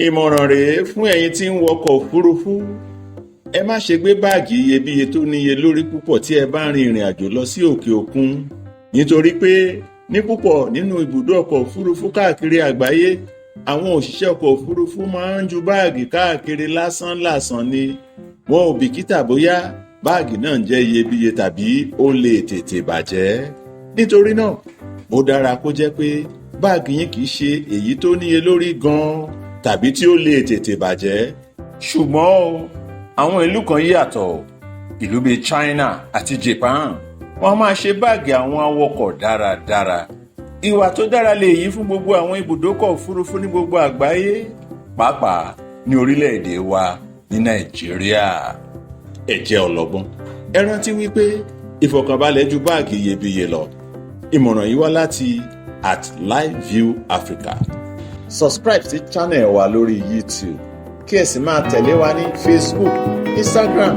Ìmọ̀ràn rèé fún ẹ̀yin tí ń wọkọ̀ òfurufú. Ẹ má ṣe gbé báàgì iyebíye tó níye lórí púpọ̀ tí ẹ bá rin ìrìn àjò lọ sí òkè òkun. Nítorí pé ní púpọ̀ nínú ibùdó ọkọ̀ òfurufú káàkiri àgbáyé, àwọn òṣìṣẹ́ ọkọ̀ òfurufú máa ń ju báàgì káàkiri lásán ni. Wọn ò bìkítà bóyá báàgì náà jẹ́ iyebíye tàbí ó lè tètè bàjẹ́. Nítorí náà, ó dára kó jẹ́ pé báàgì yín kìí ṣe èyí tó níye lórí gan-an tàbí tí ó lè tètè bàjẹ́. Ṣùgbọ́n àwọn ìlú kan yàtọ̀. Ìlú bíi China àti Japan, wọ́n máa ṣe báàgì àwọn awakọ̀ dáradára. Ìwà tó dára lè yí fún gbogbo àwọn ibùdókọ̀ òfurufú ní gbogbo àgbáyé, pàápàá ní orílẹ̀-èdè wa ní Nàìjíríà. Ẹ jẹ́ ọlọ́gbọ́n. Ẹ rántí wípé ìfọ̀kànbalẹ̀ ju báàgì iyebíye lọ. Ìmọ̀ràn yìí wá láti @LiveViewAfrica. Subscribe sí channel wa lórí YouTube kí ẹ sì máa tẹ̀lé wa ní Facebook, Instagram